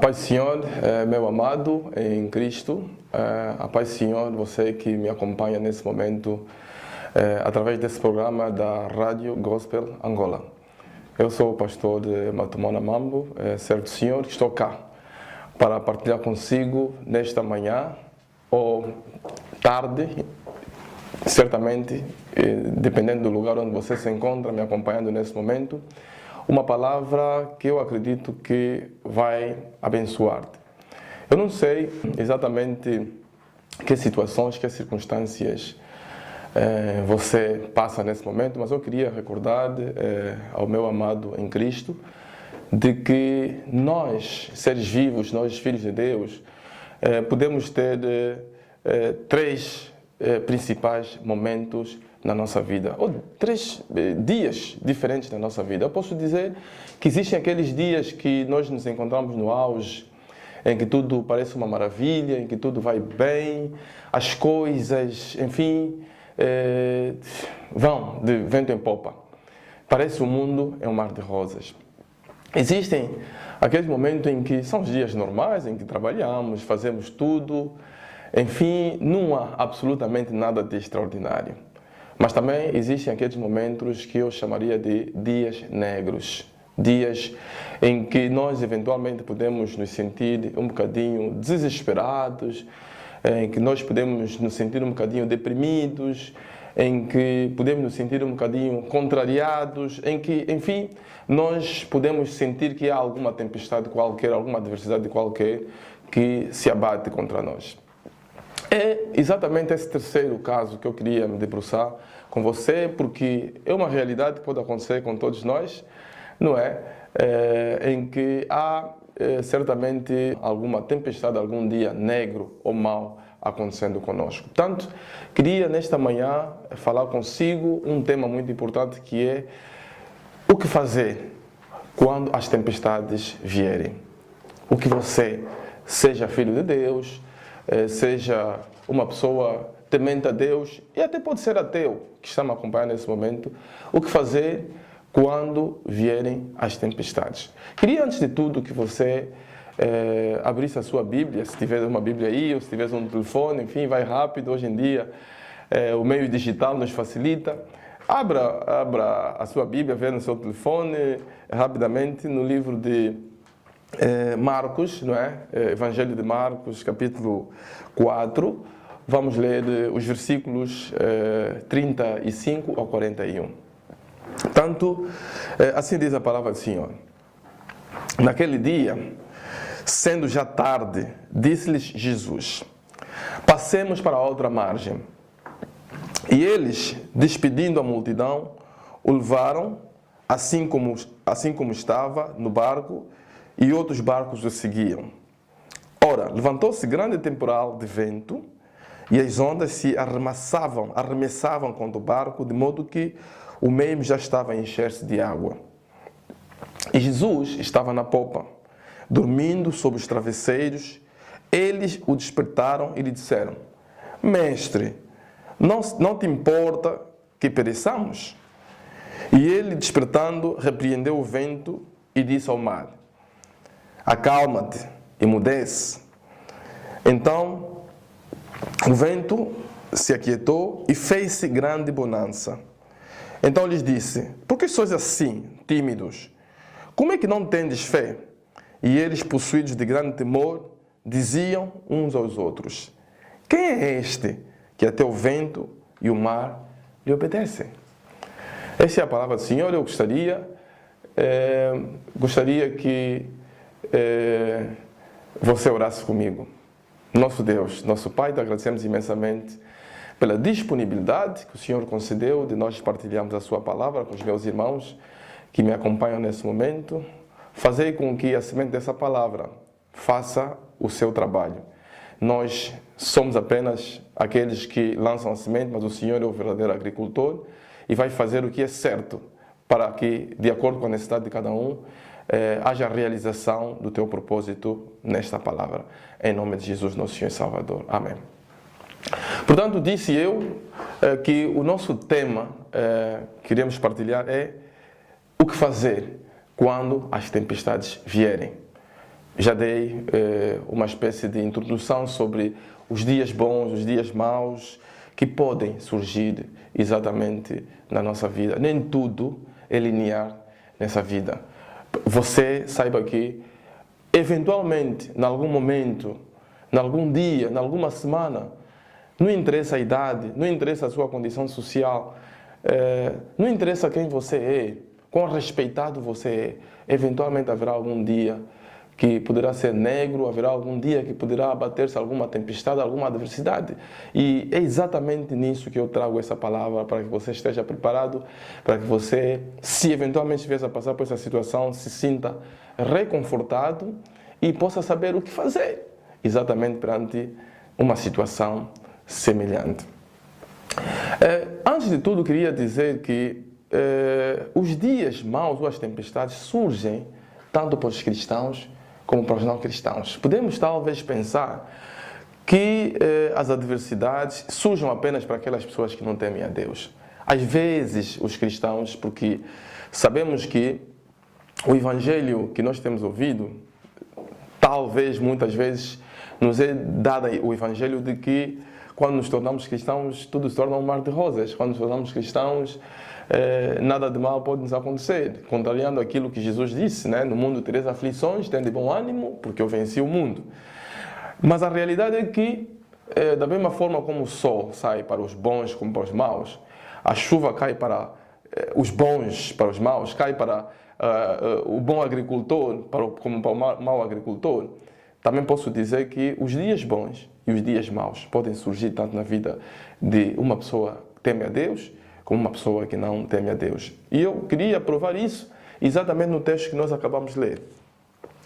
paz do Senhor, meu amado em Cristo, a paz do Senhor, você que me acompanha nesse momento através desse programa da Rádio Gospel Angola. Eu sou o pastor de Matumona Mambo, servo do Senhor, estou cá para partilhar consigo nesta manhã ou tarde, certamente, dependendo do lugar onde você se encontra, me acompanhando nesse momento, uma palavra que eu acredito que vai abençoar-te. Eu não sei exatamente que situações, que circunstâncias você passa nesse momento, mas eu queria recordar ao meu amado em Cristo de que nós, seres vivos, nós, filhos de Deus, podemos ter três principais momentos na nossa vida, ou três dias diferentes na nossa vida. Eu posso dizer que existem aqueles dias que nós nos encontramos no auge, em que tudo parece uma maravilha, em que tudo vai bem, as coisas, enfim, vão de vento em popa. Parece o mundo é um mar de rosas. Existem aqueles momentos em que são os dias normais, em que trabalhamos, fazemos tudo, enfim, não há absolutamente nada de extraordinário. Mas também existem aqueles momentos que eu chamaria de dias negros. Dias em que nós eventualmente podemos nos sentir um bocadinho desesperados, em que nós podemos nos sentir um bocadinho deprimidos, em que podemos nos sentir um bocadinho contrariados, em que, enfim, nós podemos sentir que há alguma tempestade qualquer, alguma adversidade qualquer que se abate contra nós. É exatamente esse terceiro caso que eu queria me debruçar com você, porque é uma realidade que pode acontecer com todos nós, não é? Em que há certamente alguma tempestade, algum dia negro ou mau acontecendo conosco. Portanto, queria nesta manhã falar consigo um tema muito importante que é o que fazer quando as tempestades vierem. O que você, seja filho de Deus, seja uma pessoa temente a Deus, e até pode ser ateu, que está me acompanhando nesse momento, o que fazer quando vierem as tempestades. Queria, antes de tudo, que você abrisse a sua Bíblia, se tiver uma Bíblia aí, ou se tiver um telefone, enfim, vai rápido, hoje em dia o meio digital nos facilita. Abra a sua Bíblia, vê no seu telefone, rapidamente, no livro de Marcos, não é? Evangelho de Marcos, capítulo 4, vamos ler os versículos 35 ao 41. Portanto, assim diz a palavra do Senhor. Naquele dia, sendo já tarde, disse-lhes Jesus: passemos para a outra margem. E eles, despedindo a multidão, o levaram, assim como estava, no barco, e outros barcos o seguiam. Ora, levantou-se grande temporal de vento, e as ondas se arremessavam contra o barco, de modo que o meio já estava a encher-se de água. E Jesus estava na popa, dormindo sob os travesseiros. Eles o despertaram e lhe disseram: Mestre, não te importa que pereçamos? E ele, despertando, repreendeu o vento e disse ao mar: acalma-te, emudece. Então o vento se aquietou e fez-se grande bonança. Então lhes disse: por que sois assim, tímidos? Como é que não tendes fé? E eles, possuídos de grande temor, diziam uns aos outros: quem é este que até o vento e o mar lhe obedecem? Essa é a palavra do Senhor. Eu gostaria que você orasse comigo. Nosso Deus, nosso Pai, te agradecemos imensamente pela disponibilidade que o Senhor concedeu de nós partilharmos a sua palavra com os meus irmãos que me acompanham nesse momento. Fazei com que a semente dessa palavra faça o seu trabalho. Nós somos apenas aqueles que lançam a semente, mas o Senhor é o verdadeiro agricultor e vai fazer o que é certo para que, de acordo com a necessidade de cada um, haja realização do teu propósito nesta palavra. Em nome de Jesus, nosso Senhor e Salvador. Amém. Portanto, disse eu que o nosso tema que queremos partilhar é o que fazer quando as tempestades vierem. já dei uma espécie de introdução sobre os dias bons, os dias maus, que podem surgir exatamente na nossa vida. Nem tudo é linear nessa vida. Você saiba que, eventualmente, em algum momento, em algum dia, em alguma semana, não interessa a idade, não interessa a sua condição social, não interessa quem você é, quão respeitado você é, eventualmente haverá algum dia que poderá ser negro, haverá algum dia que poderá abater-se alguma tempestade, alguma adversidade. E é exatamente nisso que eu trago essa palavra, para que você esteja preparado, para que você, se eventualmente estiver a passar por essa situação, se sinta reconfortado e possa saber o que fazer, exatamente perante uma situação semelhante. Antes de tudo, queria dizer que os dias maus ou as tempestades surgem tanto para os cristãos como para os não cristãos. Podemos talvez pensar que as adversidades surjam apenas para aquelas pessoas que não temem a Deus. Às vezes, os cristãos, porque sabemos que o evangelho que nós temos ouvido, talvez muitas vezes nos é dado o evangelho de que quando nos tornamos cristãos, tudo se torna um mar de rosas. Quando nos tornamos cristãos, nada de mal pode nos acontecer. Contrariando aquilo que Jesus disse, né? No mundo tereis aflições, tende bom ânimo, porque eu venci o mundo. Mas a realidade é que, da mesma forma como o sol sai para os bons como para os maus, a chuva cai para os bons, para os maus, cai para o bom agricultor como para o mau agricultor, também posso dizer que os dias bons e os dias maus podem surgir tanto na vida de uma pessoa que teme a Deus, como uma pessoa que não teme a Deus. E eu queria provar isso exatamente no texto que nós acabamos de ler.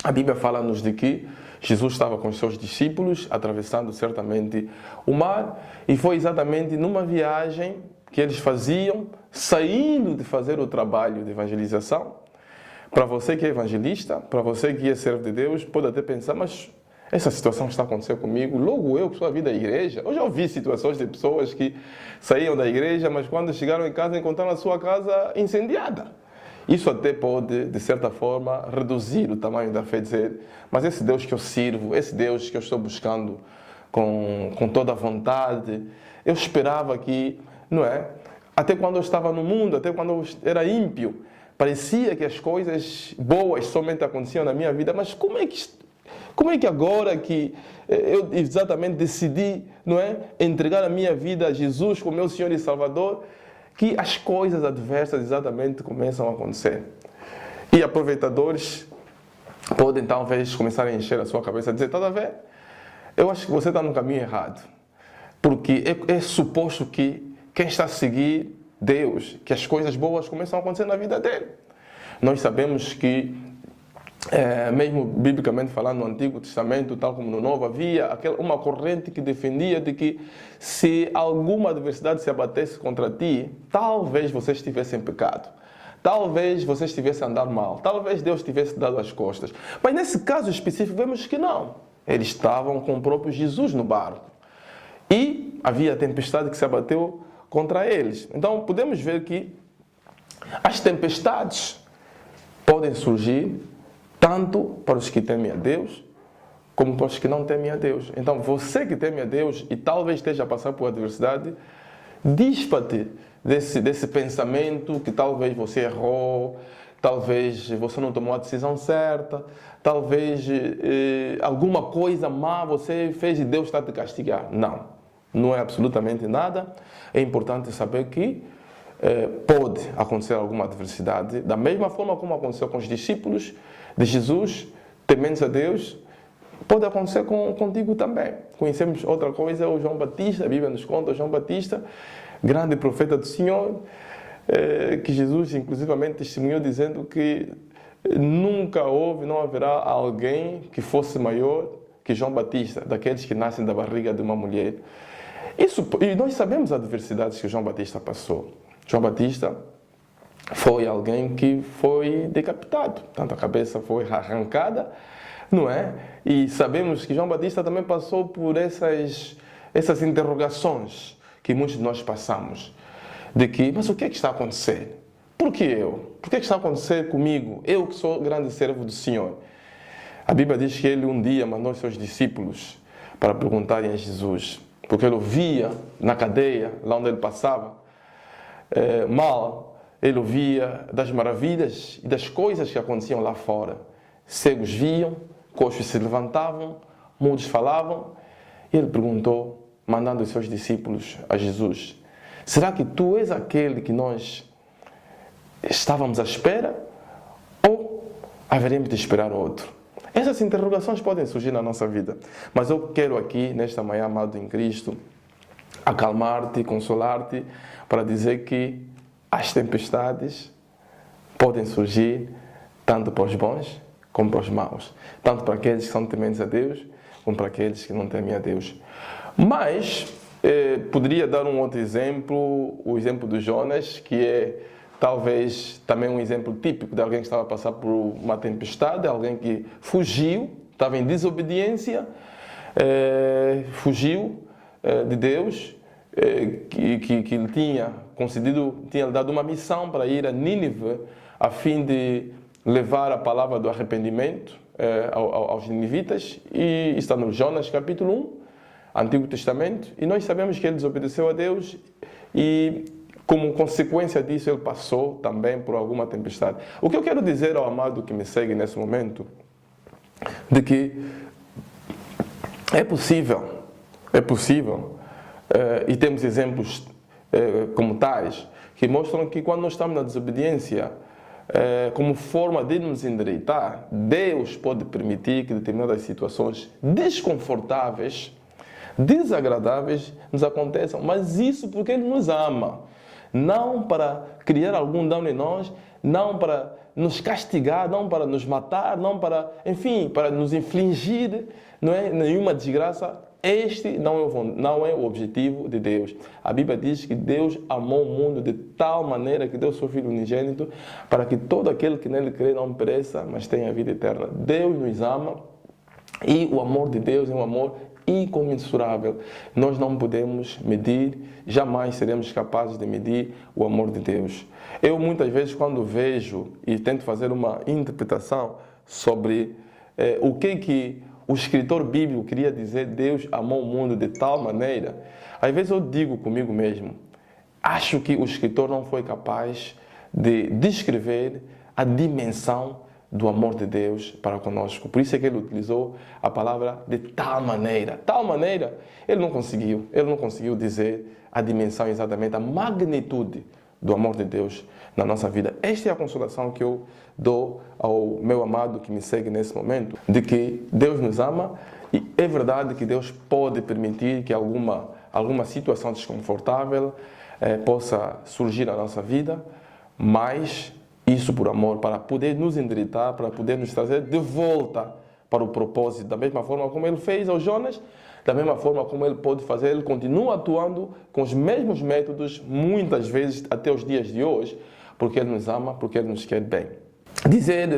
A Bíblia fala-nos de que Jesus estava com os seus discípulos, atravessando certamente o mar, e foi exatamente numa viagem que eles faziam, saindo de fazer o trabalho de evangelização. Para você que é evangelista, para você que é servo de Deus, pode até pensar, mas essa situação está acontecendo comigo, logo eu que sou a vida da igreja. Eu já ouvi situações de pessoas que saíam da igreja, mas quando chegaram em casa encontraram a sua casa incendiada. Isso até pode, de certa forma, reduzir o tamanho da fé, dizer, mas esse Deus que eu sirvo, esse Deus que eu estou buscando com toda a vontade, eu esperava que, não é? Até quando eu estava no mundo, até quando eu era ímpio, parecia que as coisas boas somente aconteciam na minha vida, mas como é que agora que eu exatamente decidi, não é, entregar a minha vida a Jesus como meu Senhor e Salvador, que as coisas adversas exatamente começam a acontecer? E aproveitadores podem talvez começar a encher a sua cabeça e dizer, está a ver? Eu acho que você está no caminho errado, porque é suposto que quem está a seguir Deus, que as coisas boas começam a acontecer na vida dele. Nós sabemos que, mesmo biblicamente falando, no Antigo Testamento, tal como no Novo, havia uma corrente que defendia de que se alguma adversidade se abatesse contra ti, talvez você estivesse em pecado. Talvez você estivesse a andar mal. Talvez Deus tivesse dado as costas. Mas nesse caso específico, vemos que não. Eles estavam com o próprio Jesus no barco. E havia a tempestade que se abateu contra eles. Então, podemos ver que as tempestades podem surgir tanto para os que temem a Deus, como para os que não temem a Deus. Então, você que teme a Deus e talvez esteja a passar por adversidade, dispa-te desse pensamento que talvez você errou, talvez você não tomou a decisão certa, talvez alguma coisa má você fez e Deus está a te castigar. Não é absolutamente nada. É importante saber que pode acontecer alguma adversidade, da mesma forma como aconteceu com os discípulos de Jesus, tementes a Deus, pode acontecer contigo também. Conhecemos outra coisa, o João Batista, a Bíblia nos conta, o João Batista, grande profeta do Senhor, que Jesus inclusivamente testemunhou dizendo que nunca houve, não haverá alguém que fosse maior que João Batista, daqueles que nascem da barriga de uma mulher. E nós sabemos as adversidades que João Batista passou. João Batista foi alguém que foi decapitado, tanto a cabeça foi arrancada, não é? E sabemos que João Batista também passou por essas interrogações que muitos de nós passamos, de que, mas o que é que está a acontecer? Por que eu? Por que é que está a acontecer comigo? Eu que sou grande servo do Senhor. A Bíblia diz que ele um dia mandou os seus discípulos para perguntarem a Jesus, porque ele ouvia na cadeia, lá onde ele passava, ele ouvia das maravilhas e das coisas que aconteciam lá fora. Cegos viam, coxos se levantavam, mudos falavam. E ele perguntou, mandando os seus discípulos a Jesus, será que tu és aquele que nós estávamos à espera ou haveremos de esperar outro? Essas interrogações podem surgir na nossa vida, mas eu quero aqui, nesta manhã, amado em Cristo, acalmar-te, consolar-te, para dizer que as tempestades podem surgir tanto para os bons como para os maus, tanto para aqueles que são tementes a Deus, como para aqueles que não temem a Deus. Mas poderia dar um outro exemplo, o exemplo de Jonas, que é talvez também um exemplo típico de alguém que estava a passar por uma tempestade, alguém que fugiu, estava em desobediência, fugiu de Deus, que ele tinha concedido, tinha dado uma missão para ir a Nínive, a fim de levar a palavra do arrependimento aos ninivitas, e está no Jonas capítulo 1, Antigo Testamento, e nós sabemos que ele desobedeceu a Deus e, como consequência disso, ele passou também por alguma tempestade. O que eu quero dizer ao amado que me segue nesse momento, de que é possível, e temos exemplos como tais, que mostram que quando nós estamos na desobediência, como forma de nos endireitar, Deus pode permitir que determinadas situações desconfortáveis, desagradáveis, nos aconteçam, mas isso porque Ele nos ama, não para criar algum dano em nós, não para nos castigar, não para nos matar, não para, enfim, para nos infligir, não é nenhuma desgraça. Este não é o objetivo de Deus. A Bíblia diz que Deus amou o mundo de tal maneira que deu seu Filho unigênito para que todo aquele que nele crê não pereça, mas tenha a vida eterna. Deus nos ama e o amor de Deus é um amor incomensurável. Nós não podemos medir, jamais seremos capazes de medir o amor de Deus. Eu muitas vezes, quando vejo e tento fazer uma interpretação sobre o que o escritor bíblico queria dizer, Deus amou o mundo de tal maneira, às vezes eu digo comigo mesmo, acho que o escritor não foi capaz de descrever a dimensão do amor de Deus para conosco. Por isso é que ele utilizou a palavra de tal maneira. Tal maneira, ele não conseguiu dizer a dimensão exatamente, a magnitude do amor de Deus na nossa vida. Esta é a consolação que eu dou ao meu amado que me segue nesse momento, de que Deus nos ama e é verdade que Deus pode permitir que alguma situação desconfortável possa surgir na nossa vida, mas isso por amor, para poder nos endireitar, para poder nos trazer de volta para o propósito, da mesma forma como ele fez ao Jonas, da mesma forma como ele pode fazer, ele continua atuando com os mesmos métodos, muitas vezes até os dias de hoje, porque ele nos ama, porque ele nos quer bem. Dizer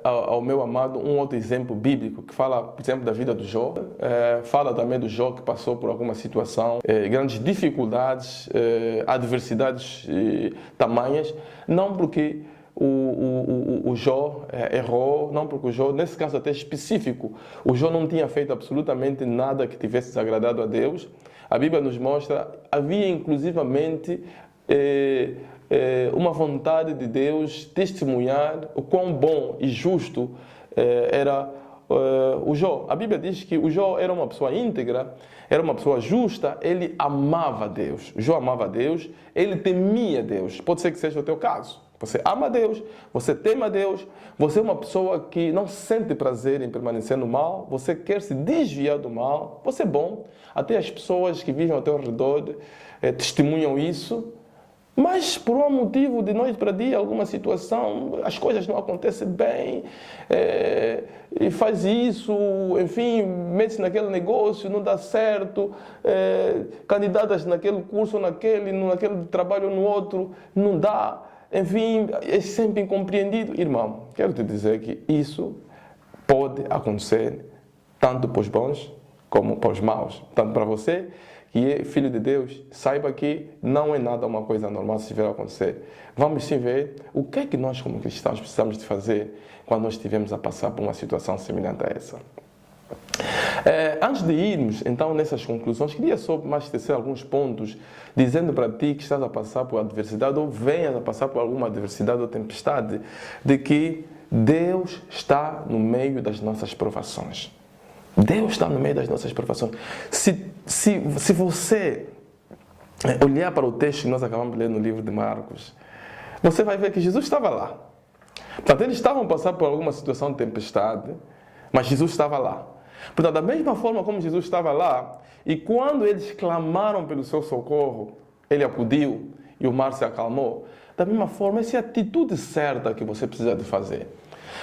ao meu amado um outro exemplo bíblico, que fala, por exemplo, da vida do Jó, fala também do Jó que passou por alguma situação, grandes dificuldades, adversidades tamanhas, não porque o Jó errou, não porque o Jó, nesse caso até específico, o Jó não tinha feito absolutamente nada que tivesse desagradado a Deus. A Bíblia nos mostra, havia inclusivamente uma vontade de Deus testemunhar o quão bom e justo era o Jó. A Bíblia diz que o Jó era uma pessoa íntegra, era uma pessoa justa, ele amava Deus. Jó amava Deus, ele temia Deus. Pode ser que seja o teu caso. Você ama Deus, você teme a Deus, você é uma pessoa que não sente prazer em permanecer no mal, você quer se desviar do mal, você é bom. Até as pessoas que vivem ao teu redor testemunham isso. Mas por um motivo de noite para dia, alguma situação, as coisas não acontecem bem, e faz isso, enfim, mete-se naquele negócio, não dá certo, candidatas naquele curso, naquele trabalho, no outro, não dá, enfim, é sempre incompreendido. Irmão, quero te dizer que isso pode acontecer tanto para os bons como para os maus, tanto para você que é filho de Deus, saiba que não é nada uma coisa normal se estiver a acontecer. Vamos sim ver o que é que nós como cristãos precisamos de fazer quando nós estivermos a passar por uma situação semelhante a essa. Antes de irmos, então, nessas conclusões, queria só mais tecer alguns pontos, dizendo para ti que estás a passar por adversidade ou venhas a passar por alguma adversidade ou tempestade, de que Deus está no meio das nossas provações. Deus está no meio das nossas provações. Se você olhar para o texto que nós acabamos de ler no livro de Marcos, você vai ver que Jesus estava lá. Portanto, eles estavam passando por alguma situação de tempestade, mas Jesus estava lá. Portanto, da mesma forma como Jesus estava lá, e quando eles clamaram pelo seu socorro, ele acudiu e o mar se acalmou. Da mesma forma, essa é a atitude certa que você precisa de fazer.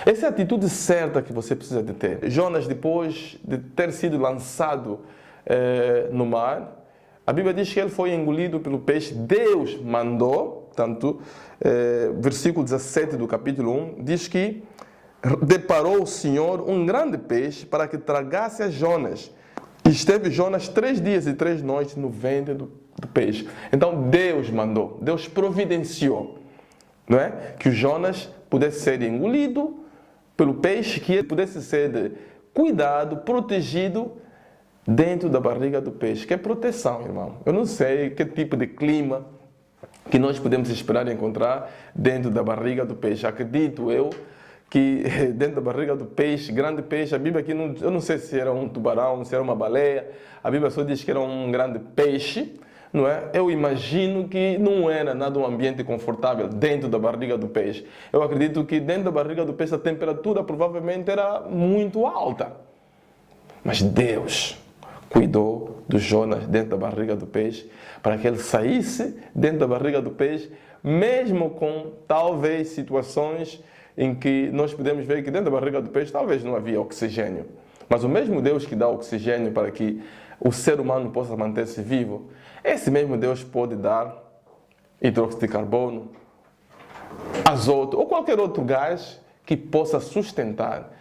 Essa é a atitude certa que você precisa de ter. Jonas, depois de ter sido lançado no mar, a Bíblia diz que ele foi engolido pelo peixe. Deus mandou, tanto, versículo 17 do capítulo 1, diz que deparou o Senhor um grande peixe para que tragasse a Jonas. E esteve Jonas 3 dias e 3 noites no ventre do peixe. Então Deus mandou, Deus providenciou, não é? Que o Jonas pudesse ser engolido pelo peixe, que ele pudesse ser cuidado, protegido dentro da barriga do peixe. Que é proteção, irmão. Eu não sei que tipo de clima que nós podemos esperar encontrar dentro da barriga do peixe. Acredito eu que dentro da barriga do peixe, grande peixe, a Bíblia aqui, eu não sei se era um tubarão, se era uma baleia, a Bíblia só diz que era um grande peixe, não é? Eu imagino que não era nada um ambiente confortável dentro da barriga do peixe. Eu acredito que dentro da barriga do peixe a temperatura provavelmente era muito alta. Mas Deus cuidou do Jonas dentro da barriga do peixe para que ele saísse dentro da barriga do peixe, mesmo com talvez situações em que nós podemos ver que dentro da barriga do peixe talvez não havia oxigênio. Mas o mesmo Deus que dá oxigênio para que o ser humano possa manter-se vivo, esse mesmo Deus pode dar hidróxido de carbono, azoto ou qualquer outro gás que possa sustentar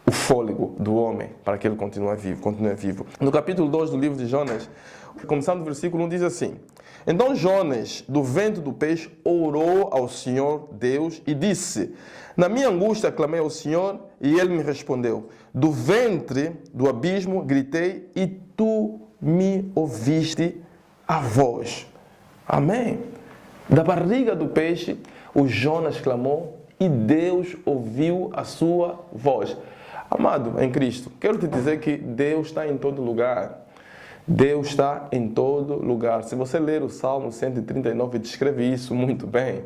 o fôlego do homem para que ele continue vivo. No capítulo 2 do livro de Jonas, começando no versículo 1, diz assim: Então Jonas, do ventre do peixe, orou ao Senhor Deus e disse: Na minha angústia clamei ao Senhor e ele me respondeu. Do ventre do abismo gritei e tu me ouviste a voz. Amém. Da barriga do peixe, o Jonas clamou e Deus ouviu a sua voz. Amado em Cristo, quero te dizer que Deus está em todo lugar. Deus está em todo lugar. Se você ler o Salmo 139, descreve isso muito bem.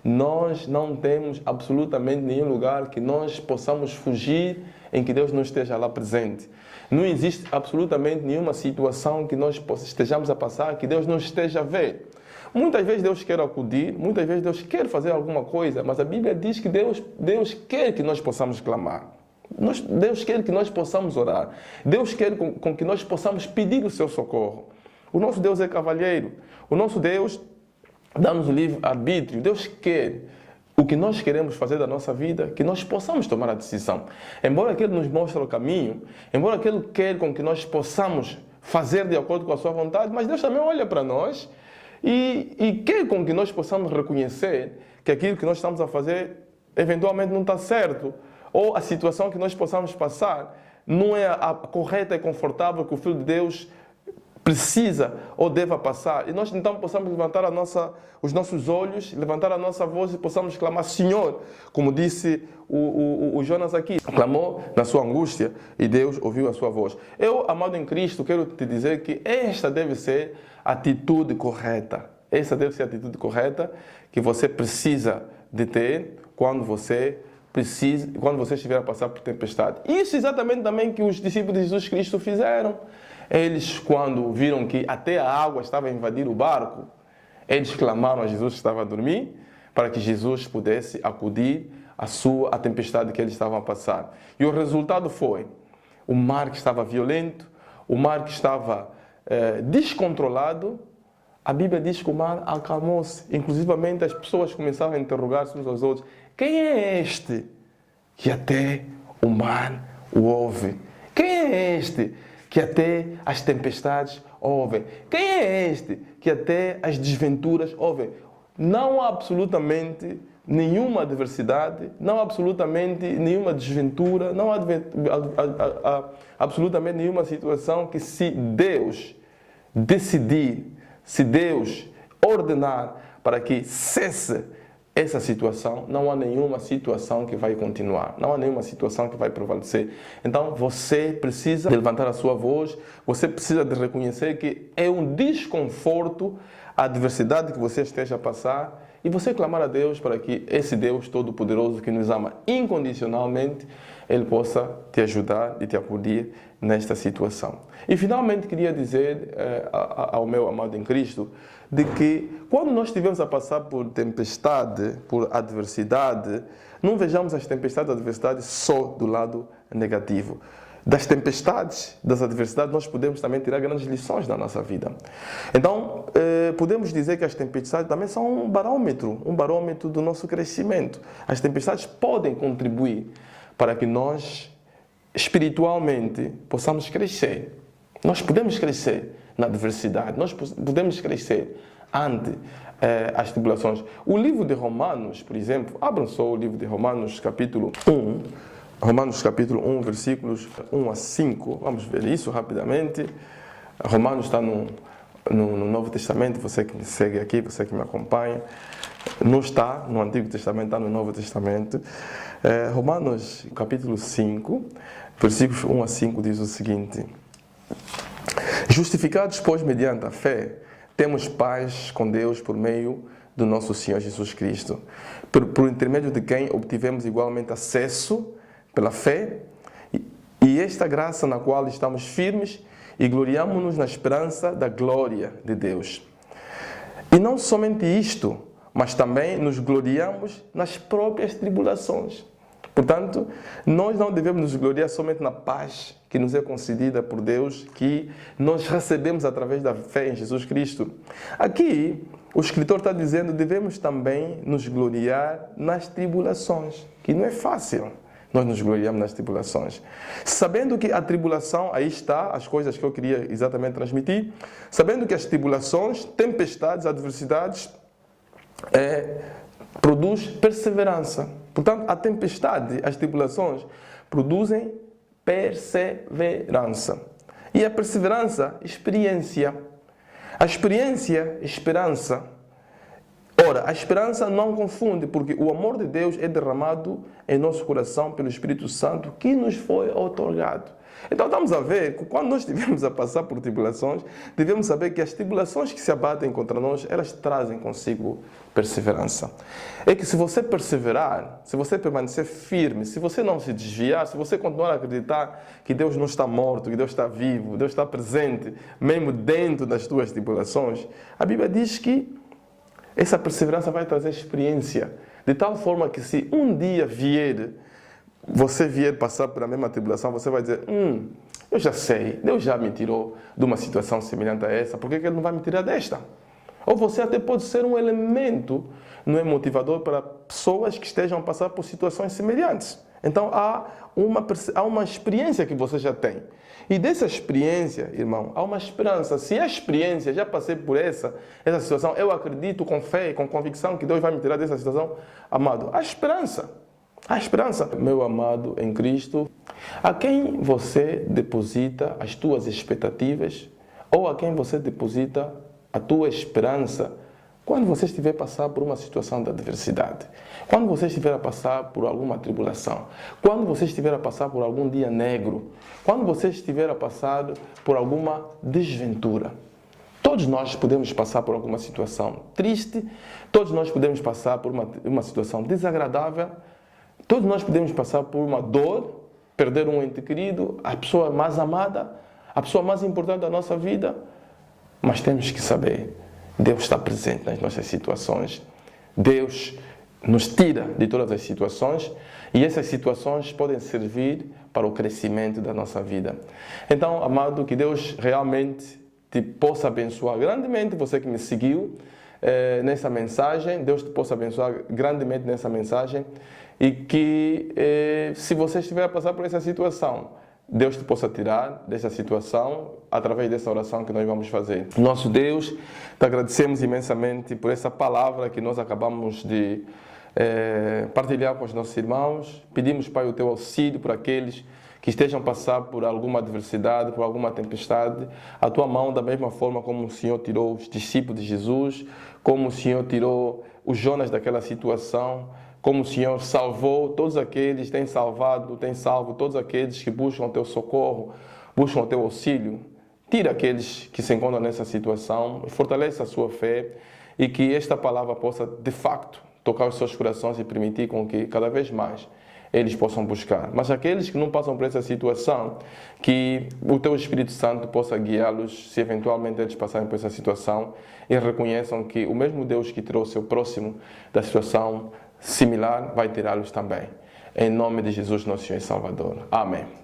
Nós não temos absolutamente nenhum lugar que nós possamos fugir em que Deus não esteja lá presente. Não existe absolutamente nenhuma situação que nós estejamos a passar que Deus não esteja a ver. Muitas vezes Deus quer acudir, muitas vezes Deus quer fazer alguma coisa, mas a Bíblia diz que Deus quer que nós possamos clamar. Deus quer que nós possamos orar. Deus quer com que nós possamos pedir o seu socorro. O nosso Deus é cavalheiro. O nosso Deus dá-nos o livre-arbítrio. Deus quer o que nós queremos fazer da nossa vida, que nós possamos tomar a decisão. Embora Ele nos mostre o caminho, embora Ele quer com que nós possamos fazer de acordo com a sua vontade, mas Deus também olha para nós e quer com que nós possamos reconhecer que aquilo que nós estamos a fazer eventualmente não está certo, ou a situação que nós possamos passar não é a correta e confortável que o Filho de Deus precisa ou deva passar. E nós então possamos levantar os nossos olhos, levantar a nossa voz e possamos clamar: Senhor, como disse o Jonas aqui, clamou na sua angústia e Deus ouviu a sua voz. Eu, amado em Cristo, quero te dizer que esta deve ser a atitude correta. Essa deve ser a atitude correta que você precisa de ter quando você estiver a passar por tempestade. Isso exatamente também que os discípulos de Jesus Cristo fizeram. Eles, quando viram que até a água estava a invadir o barco, eles clamaram a Jesus que estava a dormir, para que Jesus pudesse acudir à tempestade que eles estavam a passar. E o resultado foi o mar que estava violento, o mar que estava descontrolado. A Bíblia diz que o mar acalmou-se. Inclusivamente as pessoas começaram a interrogar-se uns aos outros: quem é este que até o mar o ouve? Quem é este que até as tempestades ouve. Quem é este que até as desventuras ouve? Não há absolutamente nenhuma adversidade, não há absolutamente nenhuma desventura, não há absolutamente nenhuma situação que, se Deus decidir, se Deus ordenar para que cesse essa situação, não há nenhuma situação que vai continuar, não há nenhuma situação que vai prevalecer. Então você precisa levantar a sua voz, você precisa de reconhecer que é um desconforto a adversidade que você esteja a passar e você clamar a Deus para que esse Deus Todo-Poderoso que nos ama incondicionalmente, Ele possa te ajudar e te acudir nesta situação. E finalmente queria dizer ao meu amado em Cristo, de que quando nós estivermos a passar por tempestade, por adversidade, não vejamos as tempestades e adversidades só do lado negativo. Das tempestades, das adversidades, nós podemos também tirar grandes lições da nossa vida. Então, podemos dizer que as tempestades também são um barômetro do nosso crescimento. As tempestades podem contribuir para que nós, espiritualmente, possamos crescer. Nós podemos crescer na adversidade, nós podemos crescer ante as tribulações. O livro de Romanos, por exemplo, abram só o livro de Romanos, capítulo 1, Romanos capítulo 1, versículos 1 a 5, vamos ver isso rapidamente. Romanos está no Novo Testamento, você que me segue aqui, você que me acompanha, não está no Antigo Testamento, está no Novo Testamento. Romanos capítulo 5, versículos 1 a 5 diz o seguinte: justificados, pois, mediante a fé, temos paz com Deus por meio do nosso Senhor Jesus Cristo, por intermédio de quem obtivemos igualmente acesso pela fé, e esta graça na qual estamos firmes e gloriamo-nos na esperança da glória de Deus. E não somente isto, mas também nos gloriamos nas próprias tribulações. Portanto, nós não devemos nos gloriar somente na paz que nos é concedida por Deus, que nós recebemos através da fé em Jesus Cristo. Aqui, o escritor está dizendo que devemos também nos gloriar nas tribulações, que não é fácil. Nós nos gloriamos nas tribulações. Sabendo que a tribulação, aí está as coisas que eu queria exatamente transmitir, sabendo que as tribulações, tempestades, adversidades, produz perseverança. Portanto, a tempestade, as tribulações, produzem perseverança. E a perseverança, experiência. A experiência, esperança. Ora, a esperança não confunde, porque o amor de Deus é derramado em nosso coração pelo Espírito Santo que nos foi outorgado. Então estamos a ver que quando nós estivermos a passar por tribulações, devemos saber que as tribulações que se abatem contra nós, elas trazem consigo perseverança. É que se você perseverar, se você permanecer firme, se você não se desviar, se você continuar a acreditar que Deus não está morto, que Deus está vivo, Deus está presente, mesmo dentro das tuas tribulações, a Bíblia diz que essa perseverança vai trazer experiência, de tal forma que se um dia você vier passar pela mesma tribulação, você vai dizer, eu já sei, Deus já me tirou de uma situação semelhante a essa, por que Ele não vai me tirar desta? Ou você até pode ser um elemento, não é, motivador para pessoas que estejam a passar por situações semelhantes. Então há uma experiência que você já tem. E dessa experiência, irmão, há uma esperança. Se a experiência, já passei por essa situação, eu acredito com fé e com convicção que Deus vai me tirar dessa situação, amado, há esperança. Há esperança. Meu amado em Cristo, a quem você deposita as tuas expectativas ou a quem você deposita a tua esperança quando você estiver a passar por uma situação de adversidade, quando você estiver a passar por alguma tribulação, quando você estiver a passar por algum dia negro, quando você estiver a passar por alguma desventura. Todos nós podemos passar por alguma situação triste, todos nós podemos passar por uma situação desagradável, todos nós podemos passar por uma dor, perder um ente querido, a pessoa mais amada, a pessoa mais importante da nossa vida, mas temos que saber, Deus está presente nas nossas situações. Deus nos tira de todas as situações e essas situações podem servir para o crescimento da nossa vida. Então, amado, que Deus realmente te possa abençoar grandemente, você que me seguiu nessa mensagem, Deus te possa abençoar grandemente nessa mensagem e que se você estiver a passar por essa situação, Deus te possa tirar dessa situação através dessa oração que nós vamos fazer. Nosso Deus, te agradecemos imensamente por essa palavra que nós acabamos de partilhar com os nossos irmãos. Pedimos, Pai, o teu auxílio por aqueles que estejam a passar por alguma adversidade, por alguma tempestade. A tua mão, da mesma forma como o Senhor tirou os discípulos de Jesus, como o Senhor tirou os Jonas daquela situação, como o Senhor salvou todos aqueles, tem salvo todos aqueles que buscam o teu socorro, buscam o teu auxílio. Tira aqueles que se encontram nessa situação, fortaleça a sua fé e que esta palavra possa, de facto, tocar os seus corações e permitir com que cada vez mais eles possam buscar. Mas aqueles que não passam por essa situação, que o teu Espírito Santo possa guiá-los, se eventualmente eles passarem por essa situação, e reconheçam que o mesmo Deus que tirou o seu próximo da situação similar vai tirá-los também. Em nome de Jesus, nosso Senhor e Salvador. Amém.